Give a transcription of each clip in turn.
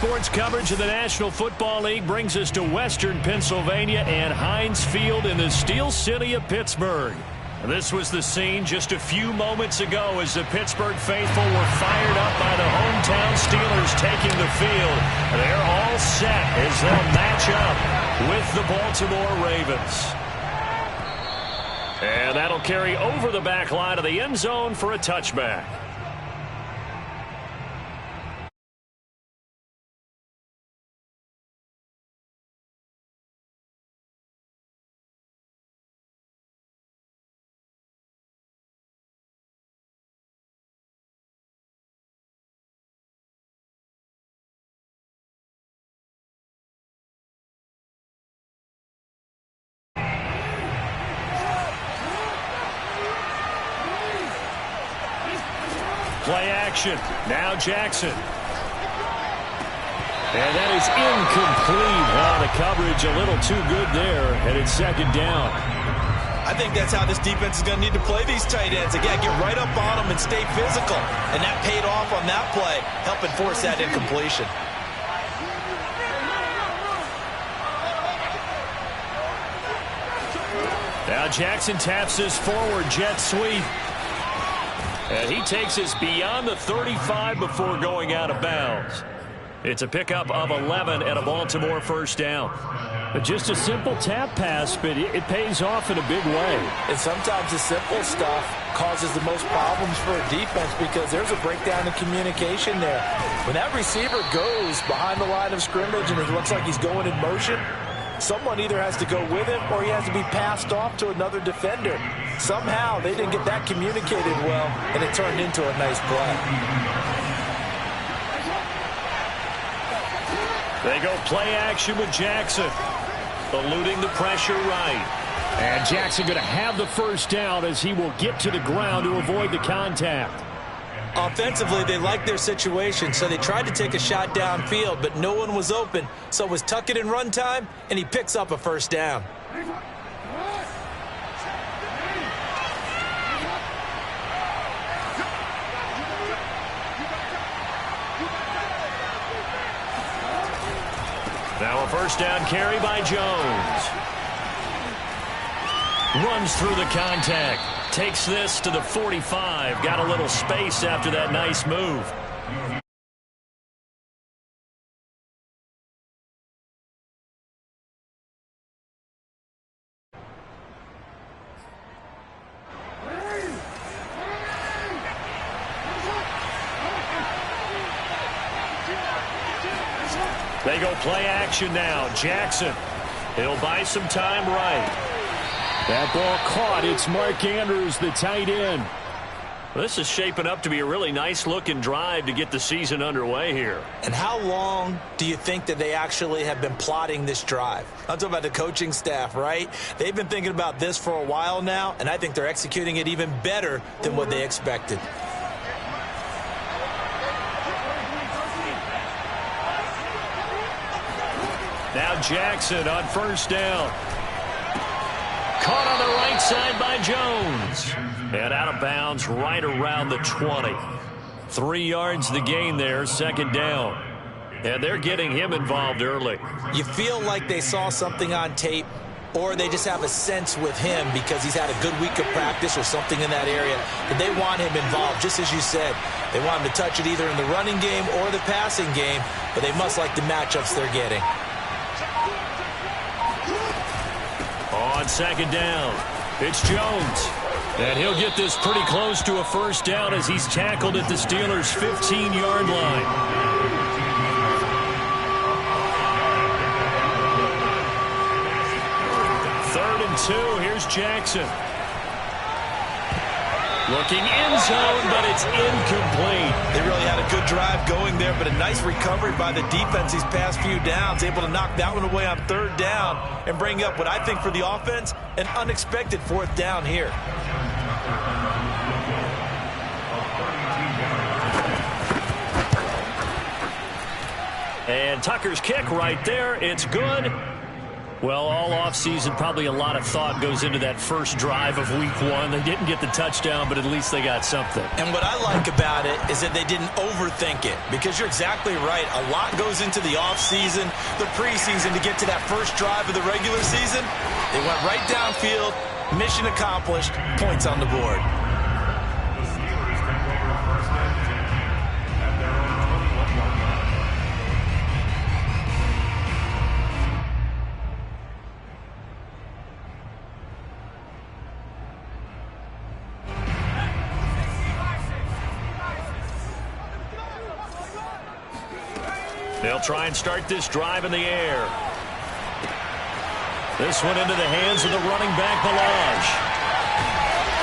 sports coverage of the National Football League brings us to Western Pennsylvania and Heinz Field in the Steel City of Pittsburgh. This was the scene just a few moments ago as the Pittsburgh faithful were fired up by the hometown Steelers taking the field. They're all set as they'll match up with the Baltimore Ravens. And that'll carry over the back line of the end zone for a touchback. Play action. Now Jackson. And that is incomplete. The coverage a little too good there, and it's second down. I think that's how this defense is going to need to play these tight ends. Again, get right up on them and stay physical. And that paid off on that play, helping force that incompletion. Now Jackson taps his forward jet sweep. And he takes us beyond the 35 before going out of bounds. It's a pickup of 11 and a Baltimore first down. But just a simple tap pass, but it pays off in a big way. And sometimes the simple stuff causes the most problems for a defense because there's a breakdown in communication there. When that receiver goes behind the line of scrimmage and it looks like he's going in motion, someone either has to go with him or he has to be passed off to another defender. Somehow they didn't get that communicated well, and it turned into a nice play. They go play action with Jackson, eluding the pressure right. And Jackson going to have the first down as he will get to the ground to avoid the contact. Offensively, they liked their situation, so they tried to take a shot downfield, but no one was open. So it was tuck it in run time, and he picks up a first down. Now a first down carry by Jones. Runs through the contact. Takes this to the 45. Got a little space after that nice move. They go play action now. Jackson. He'll buy some time right. That ball caught. It's Mark Andrews, the tight end. This is shaping up to be a really nice-looking drive to get the season underway here. And how long do you think that they actually have been plotting this drive? I'm talking about the coaching staff, right? They've been thinking about this for a while now, and I think they're executing it even better than what they expected. Now Jackson on first down. Caught on the right side by Jones. And out of bounds right around the 20. 3 yards the gain there, second down. And they're getting him involved early. You feel like they saw something on tape, or they just have a sense with him because he's had a good week of practice or something in that area, that they want him involved, just as you said. They want him to touch it either in the running game or the passing game, but they must like the matchups they're getting. On second down, it's Jones. And he'll get this pretty close to a first down as he's tackled at the Steelers' 15-yard line. Third and 2, here's Jackson. Looking end zone, but it's incomplete. They really had a good drive going there, but a nice recovery by the defense these past few downs, able to knock that one away on third down and bring up what I think for the offense, an unexpected fourth down here. And Tucker's kick right there, it's good. Well, all offseason, probably a lot of thought goes into that first drive of week one. They didn't get the touchdown, but at least they got something. And what I like about it is that they didn't overthink it, because you're exactly right. A lot goes into the offseason, the preseason, to get to that first drive of the regular season. They went right downfield, mission accomplished, points on the board. They'll try and start this drive in the air. This one into the hands of the running back, Ballage.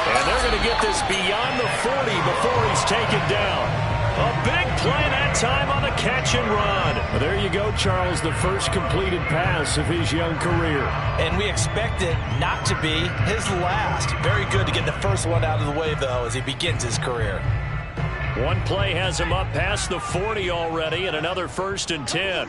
And they're going to get this beyond the 40 before he's taken down. A big play that time on the catch and run. Well, there you go, Charles, the first completed pass of his young career. And we expect it not to be his last. Very good to get the first one out of the way, though, as he begins his career. One play has him up past the 40 already, and another 1st and 10.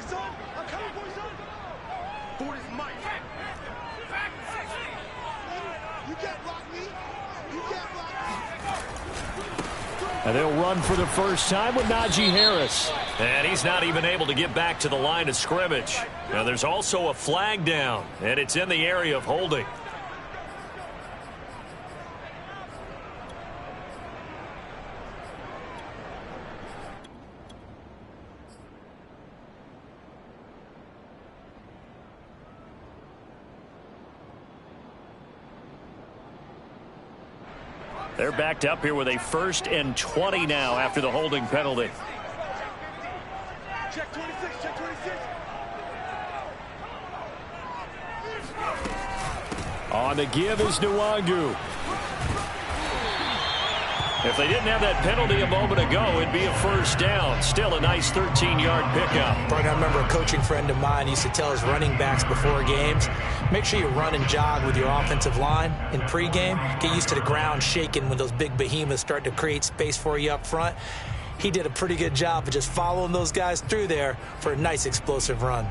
And they'll run for the first time with Najee Harris. And he's not even able to get back to the line of scrimmage. Now there's also a flag down, and it's in the area of holding. They're backed up here with a 1st and 20 now after the holding penalty. Check 26, check 26. On the give is Nwangu. If they didn't have that penalty a moment ago, it'd be a 1st down. Still a nice 13-yard pickup. Brian, I remember a coaching friend of mine used to tell his running backs before games, make sure you run and jog with your offensive line in pregame. Get used to the ground shaking when those big behemoths start to create space for you up front. He did a pretty good job of just following those guys through there for a nice explosive run.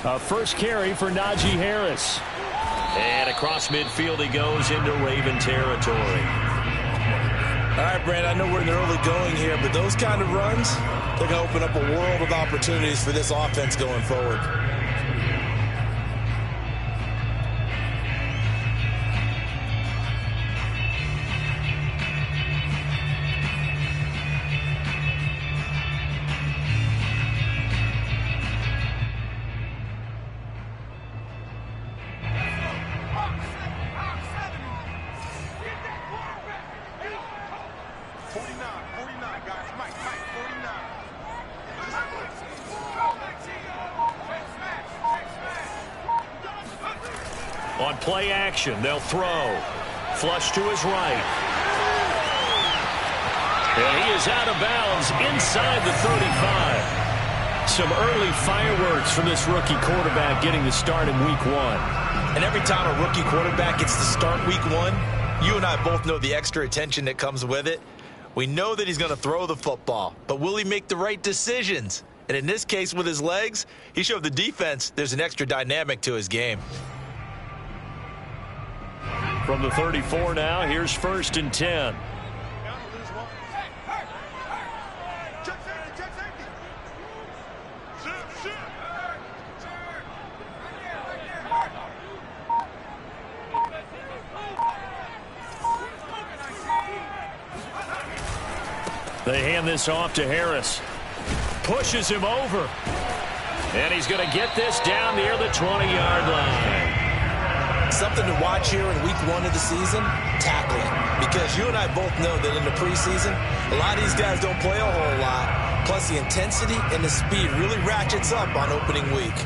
A first carry for Najee Harris. And across midfield he goes into Raven territory. All right, Brand, I know we're in the early going here, but those kind of runs, they're going to open up a world of opportunities for this offense going forward. On play action, they'll throw. Flush to his right. And he is out of bounds inside the 35. Some early fireworks from this rookie quarterback getting the start in week one. And every time a rookie quarterback gets to start week one, you and I both know the extra attention that comes with it. We know that he's going to throw the football, but will he make the right decisions? And in this case, with his legs, he showed the defense there's an extra dynamic to his game. From the 34 now, here's 1st and 10. They hand this off to Harris. Pushes him over. And he's going to get this down near the 20-yard line. Something to watch here in week one of the season, tackling. Because you and I both know that in the preseason, a lot of these guys don't play a whole lot. Plus the intensity and the speed really ratchets up on opening week.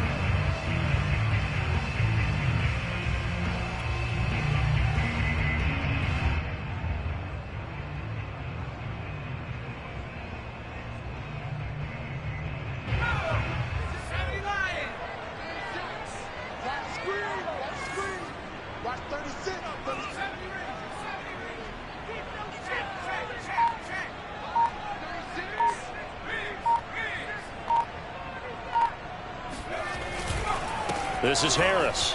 Screen! This is Harris.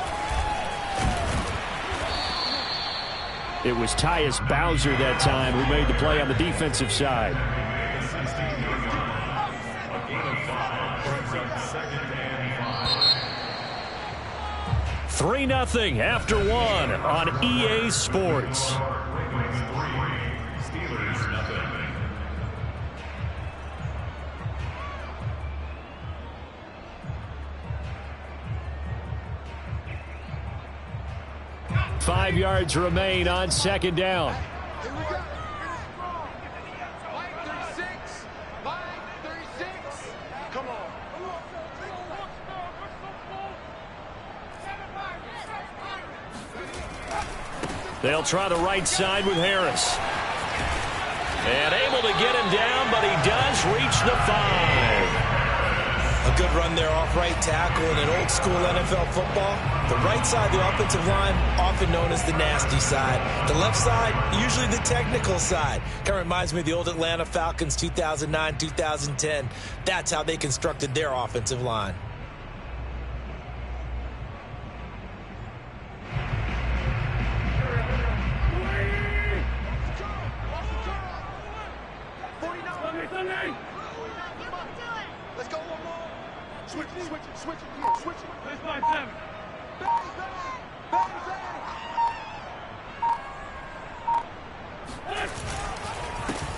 It was Tyus Bowser that time who made the play on the defensive side. Three 3-0 after one on EA Sports. Five yards remain on second down. Here we go. Line 36. Line 36. Come on. They'll try the right side with Harris. And able to get him down, but he does reach the 5. A good run there off right tackle in an old school NFL football. The right side of the offensive line, often known as the nasty side. The left side, usually the technical side. Kind of reminds me of the old Atlanta Falcons 2009, 2010. That's how they constructed their offensive line. Let's go one more. Switch it here. Switch it. Let's find 7.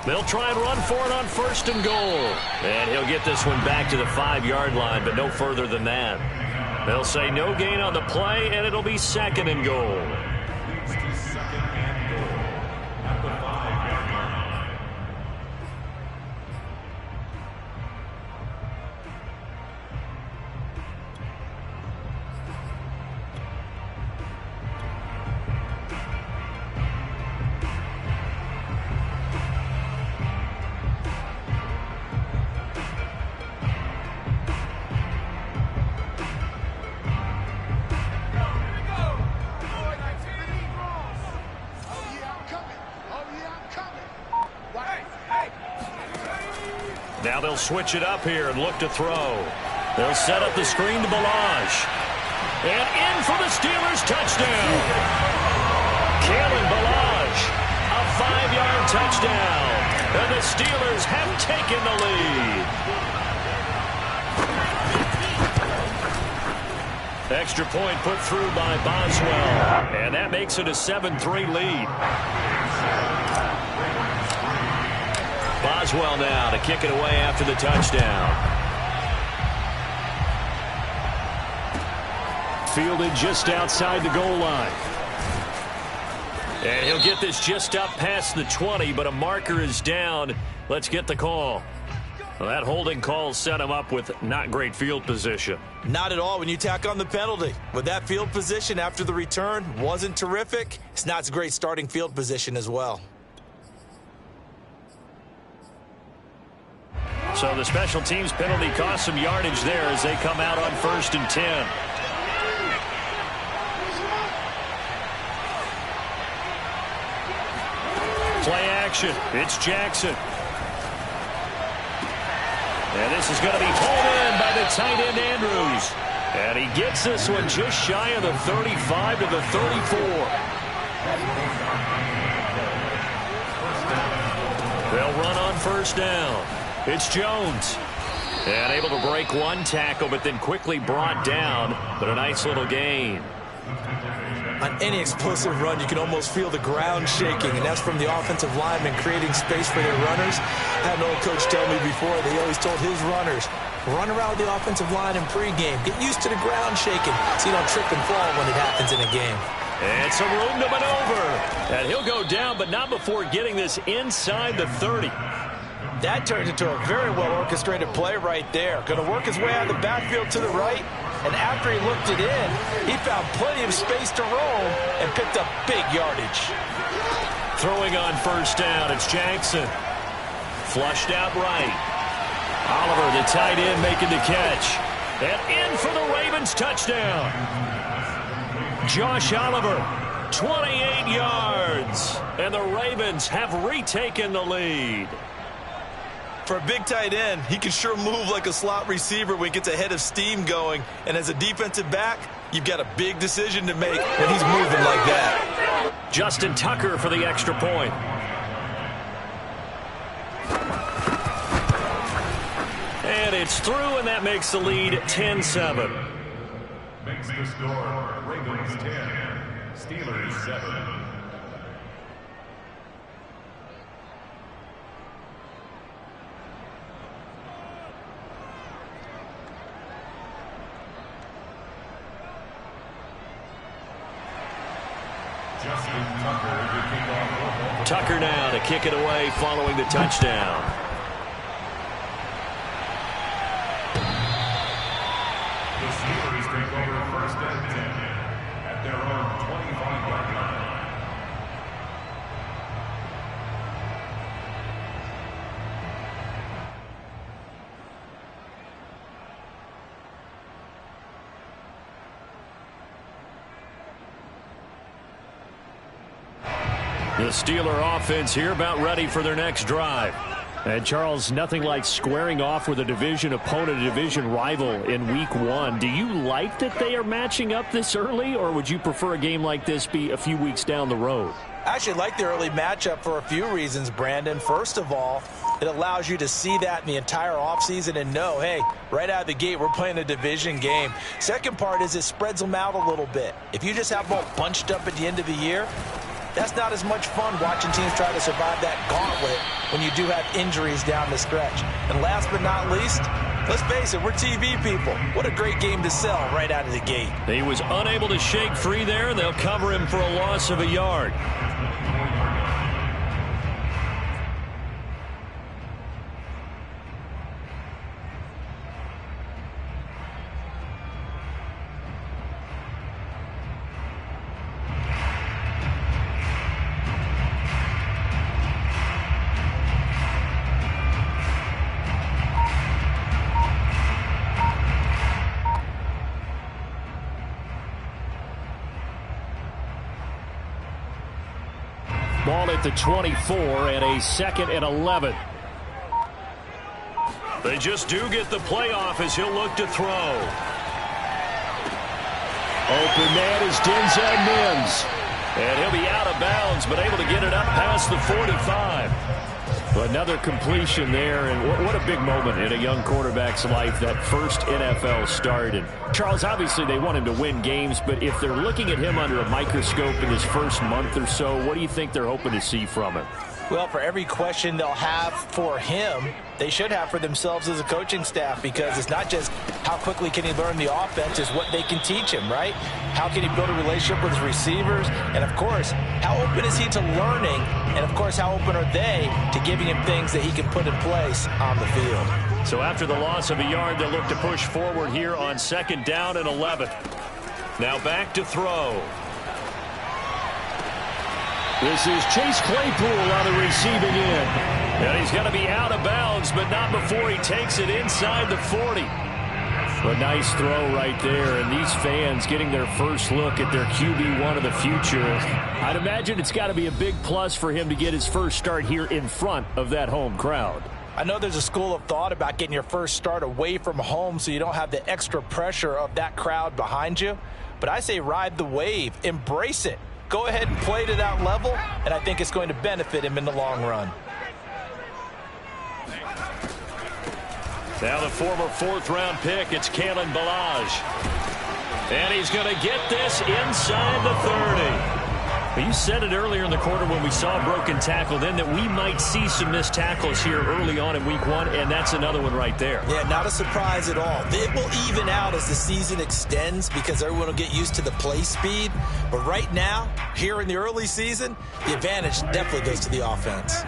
They'll try and run for it on 1st and goal. And he'll get this one back to the 5-yard line, but no further than that. They'll say no gain on the play, and it'll be 2nd and goal. Now they'll switch it up here and look to throw. They'll set up the screen to Ballage. And in for the Steelers touchdown. Kalen Ballage, a 5-yard touchdown. And the Steelers have taken the lead. Extra point put through by Boswell. And that makes it a 7-3 lead. Boswell now to kick it away after the touchdown. Fielded just outside the goal line. And he'll get this just up past the 20, but a marker is down. Let's get the call. Well, that holding call set him up with not great field position. Not at all when you tack on the penalty. With that field position after the return wasn't terrific. It's not a great starting field position as well. So the special teams penalty cost some yardage there as they come out on 1st and 10. Play action. It's Jackson. And this is going to be pulled in by the tight end Andrews. And he gets this one just shy of the 35 to the 34. They'll run on 1st down. It's Jones. And able to break one tackle, but then quickly brought down. But a nice little gain. On any explosive run, you can almost feel the ground shaking, and that's from the offensive linemen creating space for their runners. I had an old coach tell me before, they always told his runners, run around the offensive line in pregame. Get used to the ground shaking so you don't trip and fall when it happens in a game. And some room to maneuver. And he'll go down, but not before getting this inside the 30. That turned into a very well-orchestrated play right there. Going to work his way out of the backfield to the right, and after he looked it in, he found plenty of space to roam and picked up big yardage. Throwing on 1st down, it's Jackson. Flushed out right. Oliver, the tight end, making the catch. And in for the Ravens touchdown. Josh Oliver, 28 yards. And the Ravens have retaken the lead. For a big tight end, he can sure move like a slot receiver when he gets a head of steam going. And as a defensive back, you've got a big decision to make when he's moving like that. Justin Tucker for the extra point. And it's through, and that makes the lead 10-7. Makes the score Ravens 10, Steelers 7. Tucker now to kick it away following the touchdown. The Steelers take over first and 10 at their own 25-yard line. The Steeler offense here about ready for their next drive. And Charles, nothing like squaring off with a division opponent, a division rival in week 1. Do you like that they are matching up this early, or would you prefer a game like this be a few weeks down the road? I actually like the early matchup for a few reasons, Brandon. First of all, it allows you to see that in the entire offseason and know, hey, right out of the gate, we're playing a division game. Second part is it spreads them out a little bit. If you just have them all bunched up at the end of the year, that's not as much fun watching teams try to survive that gauntlet when you do have injuries down the stretch. And last but not least, let's face it, we're TV people. What a great game to sell right out of the gate. He was unable to shake free there. They'll cover him for a loss of a yard. Ball at the 24 and a 2nd and 11. They just do get the playoff as he'll look to throw. Open man is Denzel Mims. And he'll be out of bounds, but able to get it up past the 45. Another completion there, and what a big moment in a young quarterback's life, that first NFL start. And Charles, obviously they want him to win games, but if they're looking at him under a microscope in his first month or so, what do you think they're hoping to see from him? Well, for every question they'll have for him, they should have for themselves as a coaching staff, because it's not just how quickly can he learn the offense, it's what they can teach him, right? How can he build a relationship with his receivers? And, of course, how open is he to learning? And, of course, how open are they to giving him things that he can put in place on the field? So after the loss of a yard, they'll look to push forward here on 2nd down and 11. Now back to throw. This is Chase Claypool on the receiving end. And he's going to be out of bounds, but not before he takes it inside the 40. A nice throw right there, and these fans getting their first look at their QB1 of the future. I'd imagine it's got to be a big plus for him to get his first start here in front of that home crowd. I know there's a school of thought about getting your first start away from home so you don't have the extra pressure of that crowd behind you. But I say ride the wave, embrace it. Go ahead and play to that level, and I think it's going to benefit him in the long run. Now the former 4th-round pick, it's Kalen Ballage. And he's going to get this inside the 30. Well, you said it earlier in the quarter when we saw a broken tackle then that we might see some missed tackles here early on in week 1, and that's another one right there. Yeah, not a surprise at all. It will even out as the season extends because everyone will get used to the play speed. But right now, here in the early season, the advantage definitely goes to the offense.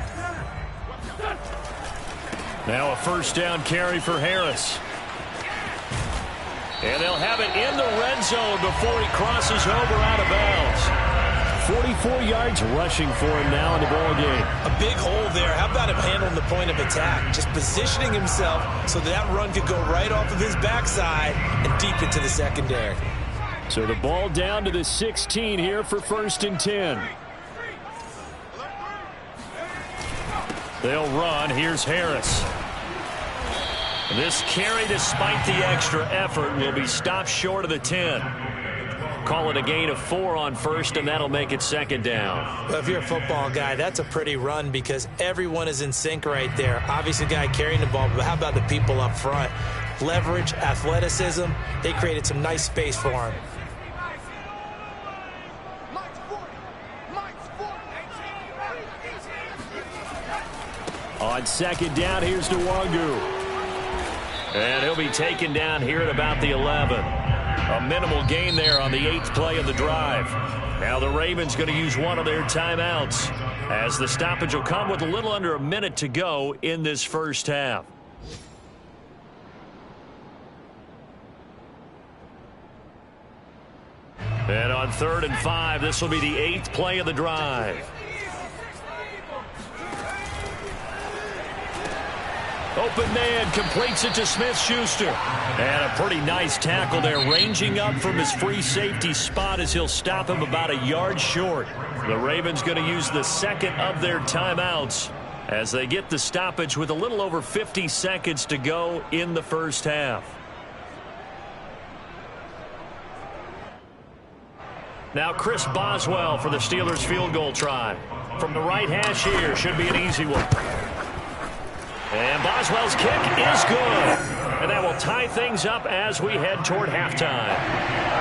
Now a 1st down carry for Harris. And they'll have it in the red zone before he crosses over out of bounds. 44 yards rushing for him now in the ball game. A big hole there. How about him handling the point of attack? Just positioning himself so that run could go right off of his backside and deep into the secondary. So the ball down to the 16 here for 1st and 10. They'll run. Here's Harris. This carry, despite the extra effort, will be stopped short of the 10. Call it a gain of 4 on first, and that'll make it second down. Well, if you're a football guy, that's a pretty run because everyone is in sync right there. Obviously, the guy carrying the ball, but how about the people up front? Leverage, athleticism, they created some nice space for him. On second down, here's Nwangu. And he'll be taken down here at about the 11. A minimal gain there on the 8th play of the drive. Now the Ravens going to use one of their timeouts, as the stoppage will come with a little under a minute to go in this first half. And on 3rd and 5, this will be the 8th play of the drive. Open man completes it to Smith-Schuster. And a pretty nice tackle there, ranging up from his free safety spot as he'll stop him about a yard short. The Ravens going to use the second of their timeouts as they get the stoppage with a little over 50 seconds to go in the first half. Now Chris Boswell for the Steelers field goal try. From the right hash here, should be an easy one. And Boswell's kick is good. And that will tie things up as we head toward halftime.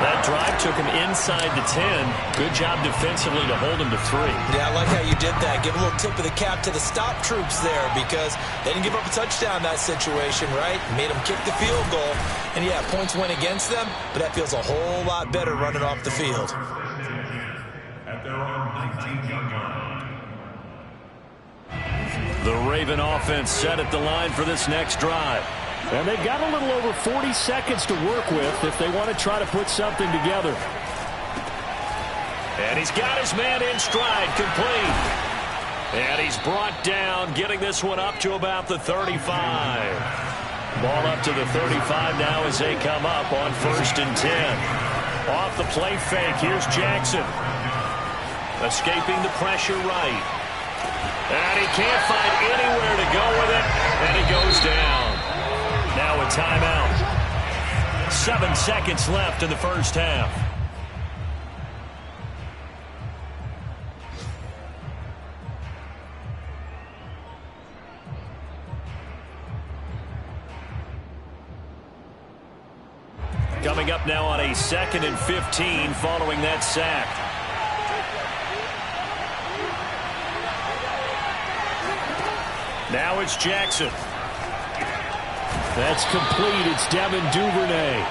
That drive took him inside the 10. Good job defensively to hold him to 3. Yeah, I like how you did that. Give a little tip of the cap to the stop troops there because they didn't give up a touchdown in that situation, right? Made them kick the field goal. And, yeah, points went against them, but that feels a whole lot better running off the field. At their own 19-yard line. The Raven offense set at the line for this next drive. And they've got a little over 40 seconds to work with if they want to try to put something together. And he's got his man in stride, complete. And he's brought down, getting this one up to about the 35. Ball up to the 35 now as they come up on 1st and 10. Off the play fake, here's Jackson. Escaping the pressure right. And he can't find anywhere to go with it, and he goes down. Now a timeout. 7 seconds left in the first half. Coming up now on a 2nd and 15 following that sack. Now it's Jackson. That's complete. It's Devin Duvernay.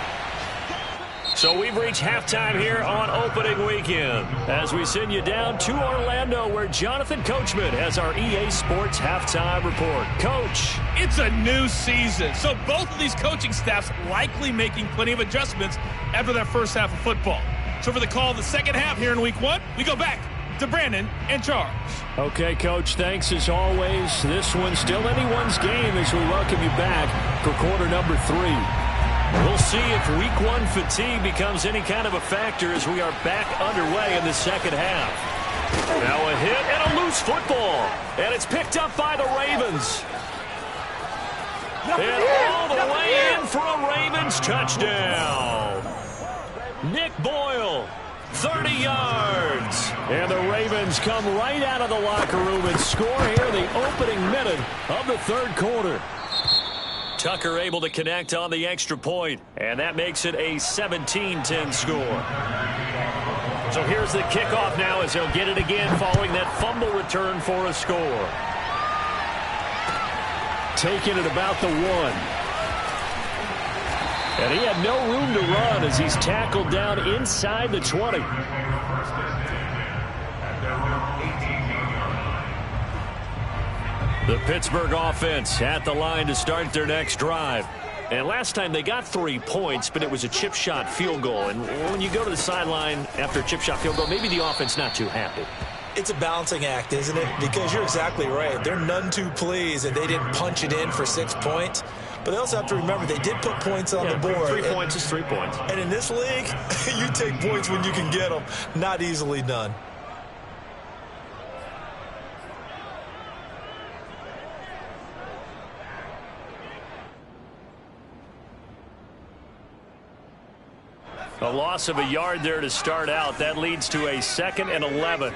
So we've reached halftime here on opening weekend as we send you down to Orlando where Jonathan Coachman has our EA Sports halftime report. Coach. It's a new season, so both of these coaching staffs likely making plenty of adjustments after that first half of football. So for the call of the second half here in week 1, we go back to Brandon and Charles. Okay, Coach, thanks as always. This one's still anyone's game as we welcome you back for quarter number 3. We'll see if week 1 fatigue becomes any kind of a factor as we are back underway in the second half. Now a hit and a loose football. And it's picked up by the Ravens. And all the way in for a Ravens touchdown. Nick Boyle. 30 yards. And the Ravens come right out of the locker room and score here in the opening minute of the 3rd quarter. Tucker able to connect on the extra point, and that makes it a 17-10 score. So here's the kickoff now as they'll get it again following that fumble return for a score. Taking it about the 1. And he had no room to run as he's tackled down inside the 20. The Pittsburgh offense at the line to start their next drive. And last time they got 3 points, but it was a chip shot field goal. And when you go to the sideline after a chip shot field goal, maybe the offense not too happy. It's a balancing act, isn't it? Because you're exactly right. They're none too pleased and they didn't punch it in for 6 points. But they also have to remember they did put points on the board. 3 points is 3 points. And in this league, you take points when you can get them. Not easily done. A loss of a yard there to start out. That leads to a 2nd and 11.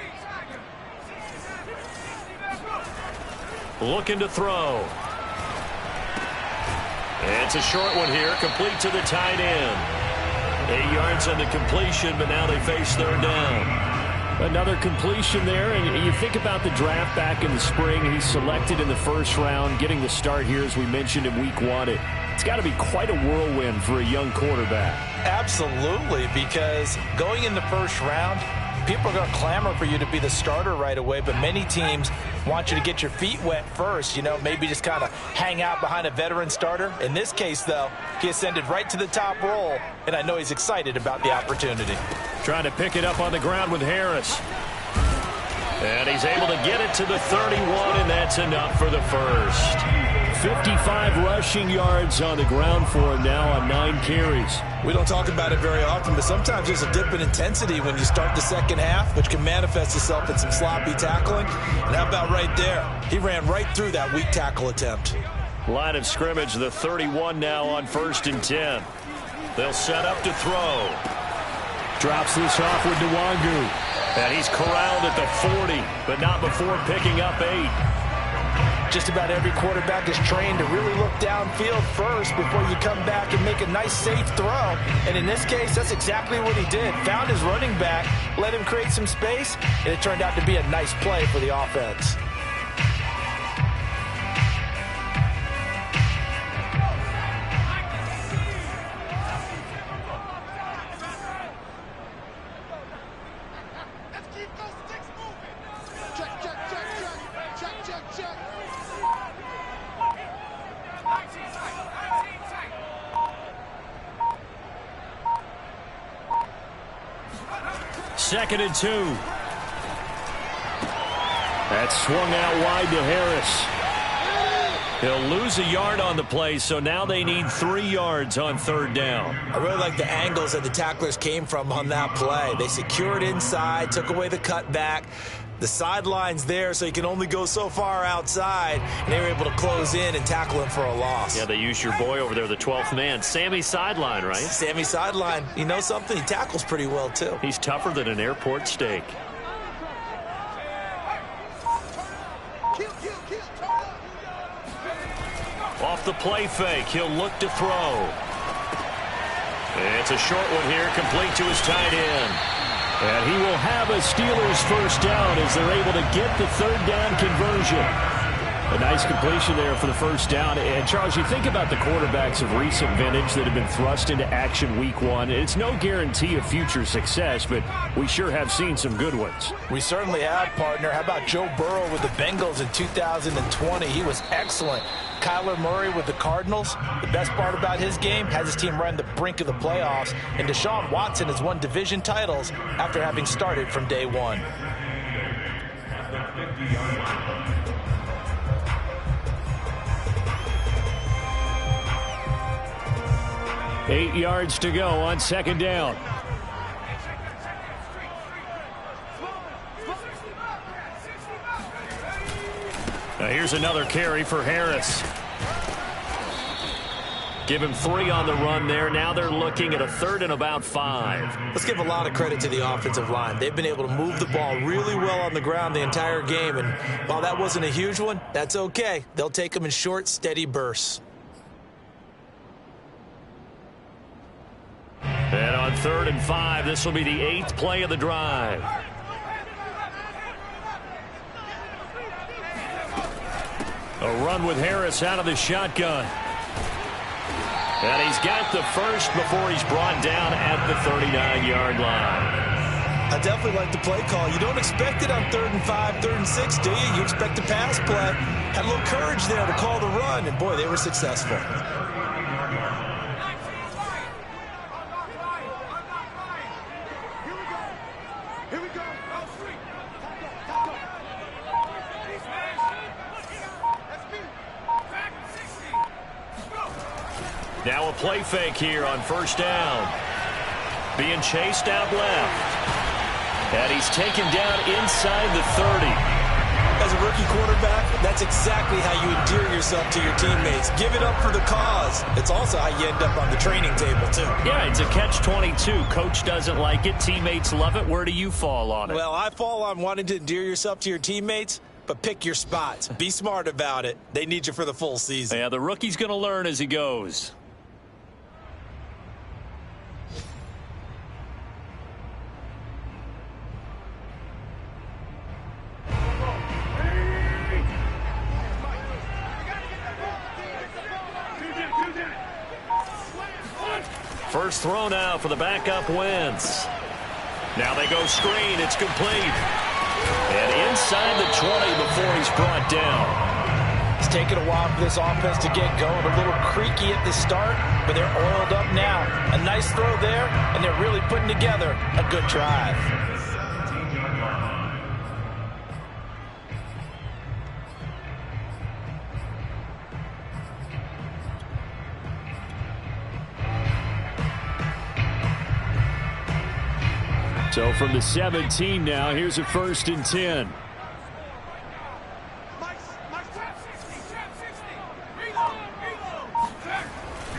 Looking to throw. It's a short one here, complete to the tight end. 8 yards on the completion, but now they face 3rd down. Another completion there, and you think about the draft back in the spring. He's selected in the 1st round, getting the start here, as we mentioned, in week 1. It's got to be quite a whirlwind for a young quarterback. Absolutely, because going in the 1st round, people are going to clamor for you to be the starter right away, but many teams want you to get your feet wet first, you know, maybe just kind of hang out behind a veteran starter. In this case, though, he ascended right to the top role, and I know he's excited about the opportunity. Trying to pick it up on the ground with Harris. And he's able to get it to the 31, and that's enough for the first. 55 rushing yards on the ground for him now on 9 carries. We don't talk about it very often, but sometimes there's a dip in intensity when you start the 2nd half, which can manifest itself in some sloppy tackling. And how about right there? He ran right through that weak tackle attempt. Line of scrimmage, the 31 now on 1st and 10. They'll set up to throw. Drops this off with Nwangu. And he's corralled at the 40, but not before picking up 8. Just about every quarterback is trained to really look downfield first before you come back and make a nice, safe throw. And in this case, that's exactly what he did. Found his running back, let him create some space, and it turned out to be a nice play for the offense. Second and 2. That's swung out wide to Harris. He'll lose a yard on the play, so now they need 3 yards on 3rd down. I really like the angles that the tacklers came from on that play. They secured inside, took away the cutback. The sideline's there, so you can only go so far outside, and they were able to close in and tackle him for a loss. Yeah, they used your boy over there, the 12th man, Sammy Sideline, right? Sammy Sideline. You know something? He tackles pretty well, too. He's tougher than an airport steak. Off the play fake, he'll look to throw. It's a short one here, complete to his tight end. And he will have a Steelers 1st down as they're able to get the 3rd down conversion. A nice completion there for the 1st down. And, Charles, you think about the quarterbacks of recent vintage that have been thrust into action week 1. It's no guarantee of future success, but we sure have seen some good ones. We certainly have, partner. How about Joe Burrow with the Bengals in 2020? He was excellent. Kyler Murray with the Cardinals. The best part about his game, has his team right on the brink of the playoffs. And Deshaun Watson has won division titles after having started from day 1. Eight yards to go on 2nd down. Now here's another carry for Harris. Give him 3 on the run there. Now they're looking at a 3rd and about 5. Let's give a lot of credit to the offensive line. They've been able to move the ball really well on the ground the entire game. And while that wasn't a huge one, that's okay. They'll take them in short, steady bursts. And on 3rd and 5, this will be the 8th play of the drive. A run with Harris out of the shotgun. And he's got the first before he's brought down at the 39-yard line. I definitely like the play call. You don't expect it on 3rd and 5, 3rd and 6, do you? You expect a pass play. Had a little courage there to call the run, and boy, they were successful. Now a play fake here on 1st down. Being chased out left. And he's taken down inside the 30. As a rookie quarterback, that's exactly how you endear yourself to your teammates. Give it up for the cause. It's also how you end up on the training table, too. Yeah, it's a catch-22. Coach doesn't like it. Teammates love it. Where do you fall on it? Well, I fall on wanting to endear yourself to your teammates, but pick your spots. Be smart about it. They need you for the full season. Yeah, the rookie's going to learn as he goes. First throw now for the backup Wentz. Now they go screen. It's complete. And inside the 20 before he's brought down. It's taken a while for this offense to get going. A little creaky at the start, but they're oiled up now. A nice throw there, and they're really putting together a good drive. So from the 17 now, here's a 1st and 10.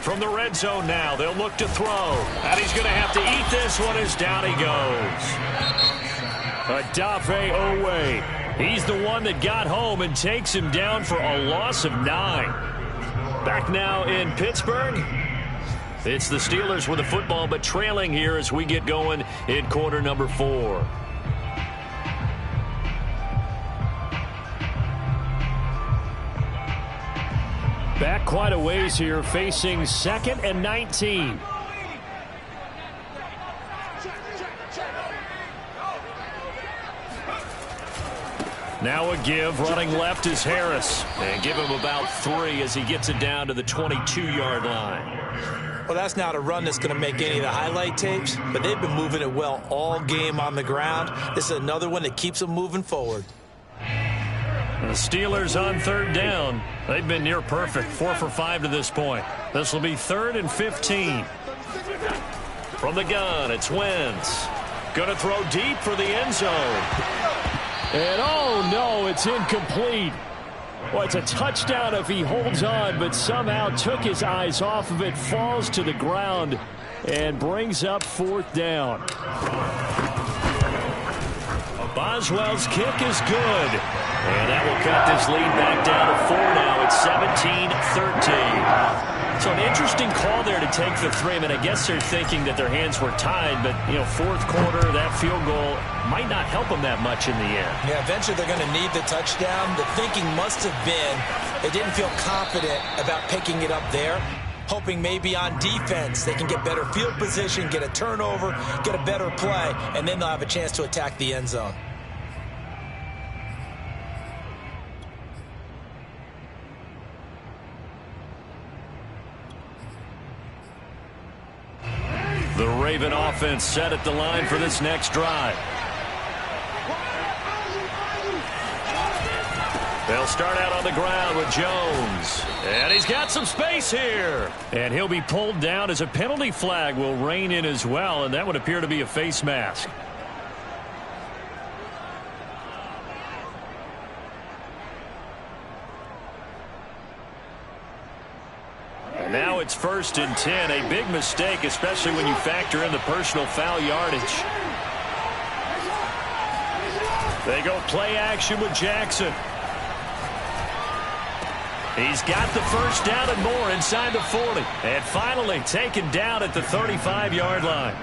From the red zone now, they'll look to throw. And he's going to have to eat this one as down he goes. Odafe Oweh. He's the one that got home and takes him down for a loss of 9. Back now in Pittsburgh. It's the Steelers with the football, but trailing here as we get going in quarter number 4. Back quite a ways here, facing 2nd and 19. Now a give, running left is Harris. And give him about 3 as he gets it down to the 22-yard line. Well, that's not a run that's going to make any of the highlight tapes, but they've been moving it well all game on the ground. This is another one that keeps them moving forward. The Steelers on 3rd down. They've been near perfect, 4 for 5 to this point. This will be 3rd and 15. From the gun, it's Wentz. Going to throw deep for the end zone. And oh no, it's incomplete. Well, it's a touchdown if he holds on, but somehow took his eyes off of it, falls to the ground, and brings up 4th down. Boswell's kick is good. And that will cut this lead back down to 4 now. It's 17-13. So an interesting call there to take the 3. I mean, I guess they're thinking that their hands were tied, but, you know, 4th quarter, that field goal might not help them that much in the end. Yeah, eventually they're going to need the touchdown. The thinking must have been they didn't feel confident about picking it up there, hoping maybe on defense they can get better field position, get a turnover, get a better play, and then they'll have a chance to attack the end zone. The Raven offense set at the line for this next drive. They'll start out on the ground with Jones. And he's got some space here. And he'll be pulled down as a penalty flag will rein in as well, and that would appear to be a face mask. And now it's 1st and 10. A big mistake, especially when you factor in the personal foul yardage. They go play action with Jackson. He's got the 1st down and more inside the 40. And finally taken down at the 35-yard line.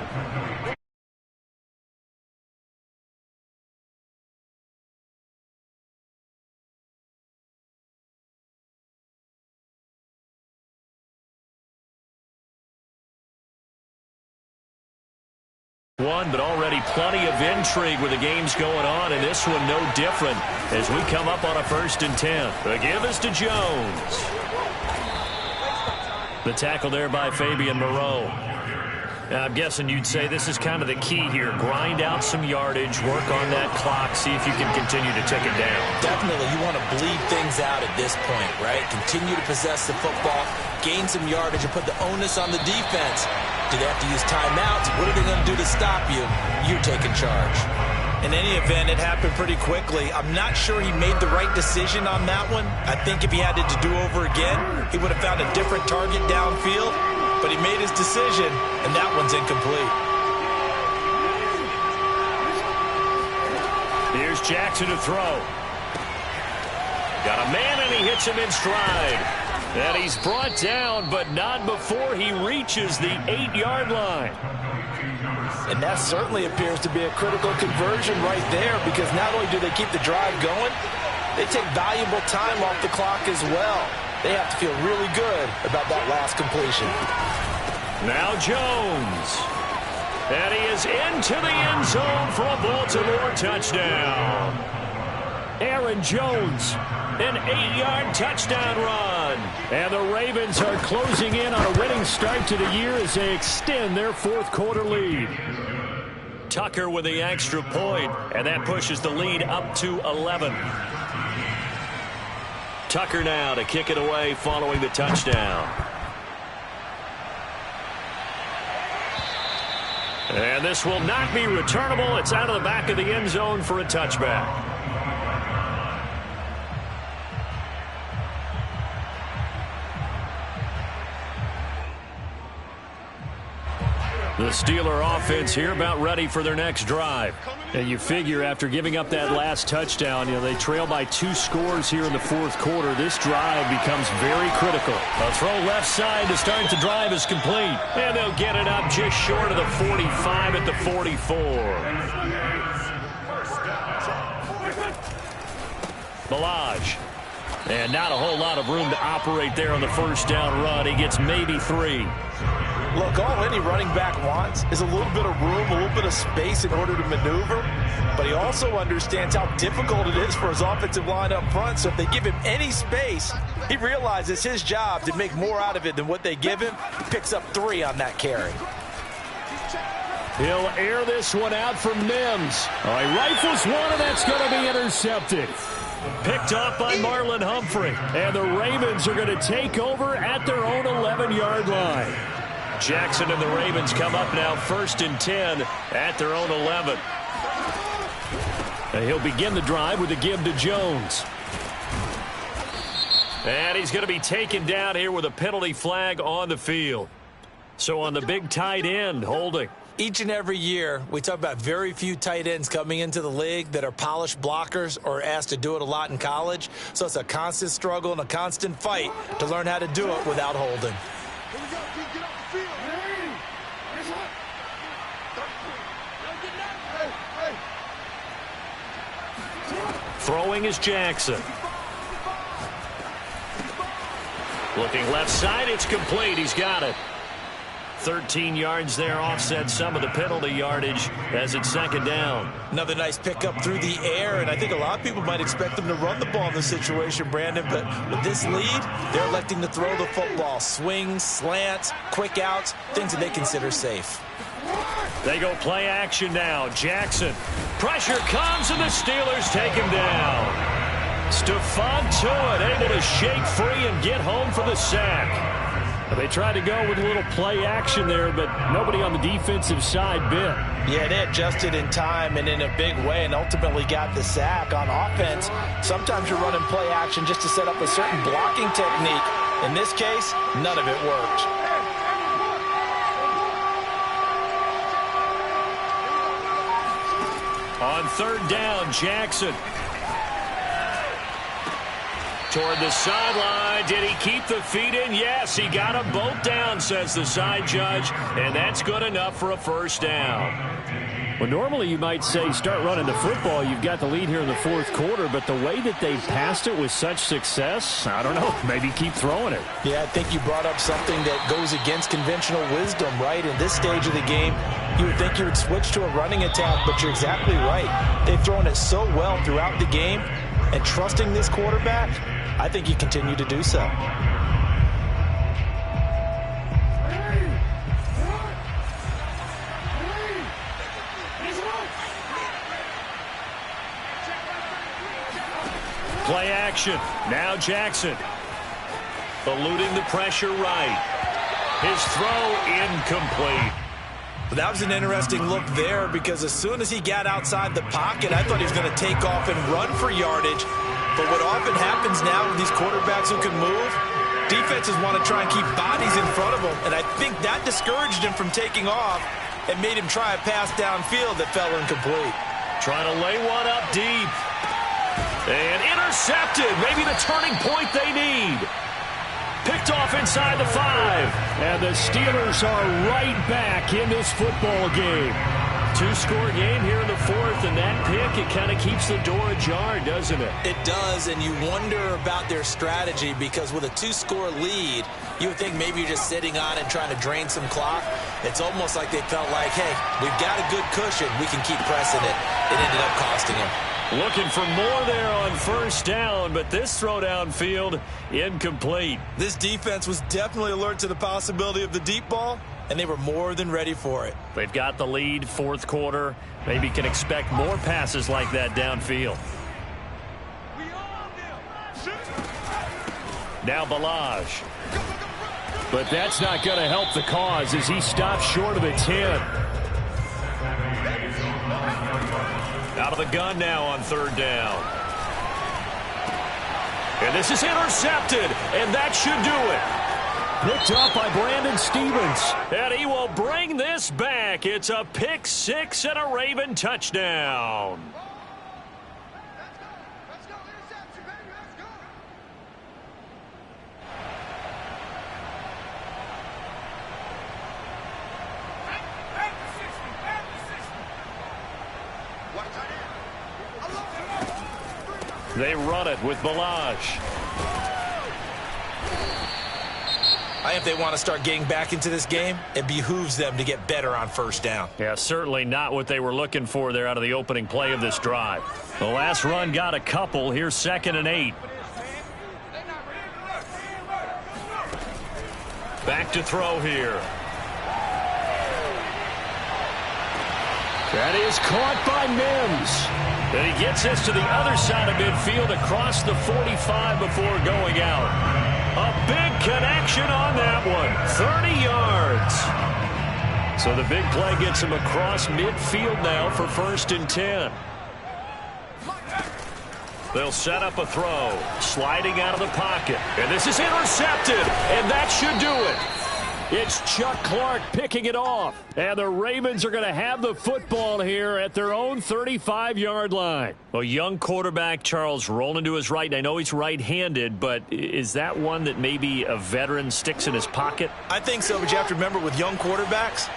But already plenty of intrigue with the games going on, and this one no different as we come up on a 1st and 10. The give is to Jones. The tackle there by Fabian Moreau. I'm guessing you'd say this is kind of the key here. Grind out some yardage, work on that clock, see if you can continue to tick it down. Definitely, you want to bleed things out at this point, right? Continue to possess the football, gain some yardage, and put the onus on the defense. Do they have to use timeouts? What are they going to do to stop you? You're taking charge. In any event, it happened pretty quickly. I'm not sure he made the right decision on that one. I think if he had it to do over again, he would have found a different target downfield. But he made his decision, and that one's incomplete. Here's Jackson to throw. Got a man, and he hits him in stride. And he's brought down, but not before he reaches the 8-yard line. And that certainly appears to be a critical conversion right there, because not only do they keep the drive going, they take valuable time off the clock as well. They have to feel really good about that last completion. Now Jones. And he is into the end zone for a Baltimore touchdown. Aaron Jones, an 8-yard touchdown run. And the Ravens are closing in on a winning start to the year as they extend their fourth quarter lead. Tucker with the extra point, and that pushes the lead up to 11. Tucker now to kick it away following the touchdown. And this will not be returnable. It's out of the back of the end zone for a touchback. The Steeler offense here about ready for their next drive. And you figure after giving up that last touchdown, they trail by 2 scores here in the fourth quarter. This drive becomes very critical. A throw left side to start the drive is complete. And they'll get it up just short of the 45 at the 44. Ballage. And not a whole lot of room to operate there on the first down run. He gets maybe 3. Look, all any running back wants is a little bit of room, a little bit of space in order to maneuver. But he also understands how difficult it is for his offensive line up front. So if they give him any space, he realizes his job to make more out of it than what they give him. He picks up 3 on that carry. He'll air this one out from Mims. Oh, he rifles one, and that's going to be intercepted. Picked off by Marlon Humphrey. And the Ravens are going to take over at their own 11-yard line. Jackson and the Ravens come up now 1st and 10 at their own 11. And he'll begin the drive with a give to Jones. And he's going to be taken down here with a penalty flag on the field. So on the big tight end, holding. Each and every year, we talk about very few tight ends coming into the league that are polished blockers or asked to do it a lot in college. So it's a constant struggle and a constant fight to learn how to do it without holding. Throwing is Jackson. Looking left side, it's complete. He's got it. 13 yards there, offset some of the penalty yardage as it's 2nd down. Another nice pickup through the air, and I think a lot of people might expect them to run the ball in this situation, Brandon, but with this lead, they're electing to throw the football. Swings, slants, quick outs, things that they consider safe. They go play action now. Jackson. Pressure comes, and the Steelers take him down. Stephon Tuitt able to shake free and get home for the sack. They tried to go with a little play action there, but nobody on the defensive side bit. Yeah, they adjusted in time and in a big way and ultimately got the sack. On offense, sometimes you're running play action just to set up a certain blocking technique. In this case, none of it worked. On 3rd down, Jackson. Toward the sideline. Did he keep the feet in? Yes, he got them both down, says the side judge, and that's good enough for a 1st down. Well, normally you might say start running the football. You've got the lead here in the 4th quarter, but the way that they passed it with such success, I don't know, maybe keep throwing it. Yeah, I think you brought up something that goes against conventional wisdom, right? In this stage of the game, you would think you would switch to a running attack, but you're exactly right. They've thrown it so well throughout the game, and trusting this quarterback, I think you continue to do so. Play action. Now Jackson. Eluding the pressure right. His throw incomplete. But that was an interesting look there because as soon as he got outside the pocket, I thought he was going to take off and run for yardage. But what often happens now with these quarterbacks who can move, defenses want to try and keep bodies in front of them. And I think that discouraged him from taking off and made him try a pass downfield that fell incomplete. Trying to lay one up deep. And intercepted. Maybe the turning point they need. Picked off inside the 5. And the Steelers are right back in this football game. 2-score game here in the 4th, and that pick, it kind of keeps the door ajar, doesn't it? It does, and you wonder about their strategy because with a 2-score lead, you would think maybe you're just sitting on and trying to drain some clock. It's almost like they felt like, hey, we've got a good cushion. We can keep pressing it. It ended up costing them. Looking for more there on first down, but this throw downfield incomplete. This defense was definitely alert to the possibility of the deep ball, and they were more than ready for it. They've got the lead, 4th quarter. Maybe can expect more passes like that downfield. Now Balaj. But that's not going to help the cause as he stops short of the 10. Out of the gun now on 3rd down. And this is intercepted, and that should do it. Picked up by Brandon Stephens. And he will bring this back. It's a pick 6 and a Raven touchdown. Let's go, interception, baby, let's go. Watch tight end. They run it with Balaj. I think if they want to start getting back into this game, it behooves them to get better on first down. Yeah, certainly not what they were looking for there out of the opening play of this drive. The last run got a couple. Here's 2nd and 8. Back to throw here. That is caught by Mims. And he gets this to the other side of midfield across the 45 before going out. A big connection on that one. 30 yards. So the big play gets him across midfield now for 1st and 10. They'll set up a throw. Sliding out of the pocket. And this is intercepted. And that should do it. It's Chuck Clark picking it off. And the Ravens are going to have the football here at their own 35-yard line. Well, young quarterback Charles rolling to his right. I know he's right-handed, but is that one that maybe a veteran sticks in his pocket? I think so, but you have to remember with young quarterbacks,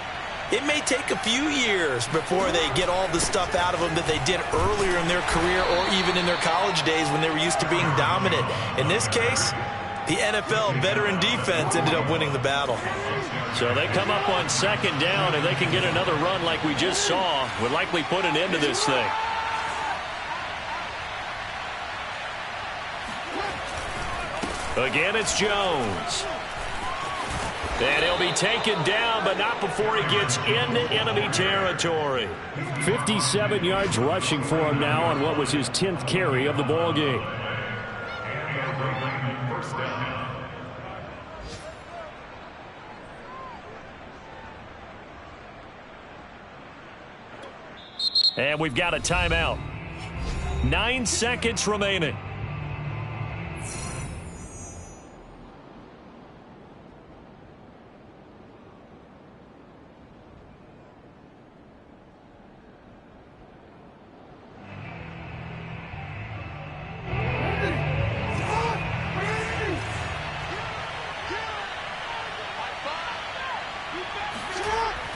it may take a few years before they get all the stuff out of them that they did earlier in their career or even in their college days when they were used to being dominant. In this case, the NFL veteran defense ended up winning the battle. So they come up on 2nd down, and they can get another run like we just saw. Would likely put an end to this thing. Again, it's Jones. And he'll be taken down, but not before he gets into enemy territory. 57 yards rushing for him now on what was his 10th carry of the ball game. And we've got a timeout. 9 seconds remaining.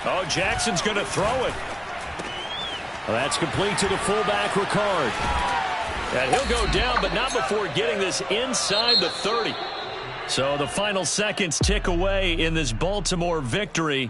Oh, Jackson's going to throw it. Well, that's complete to the fullback, Ricard. And he'll go down, but not before getting this inside the 30. So the final seconds tick away in this Baltimore victory.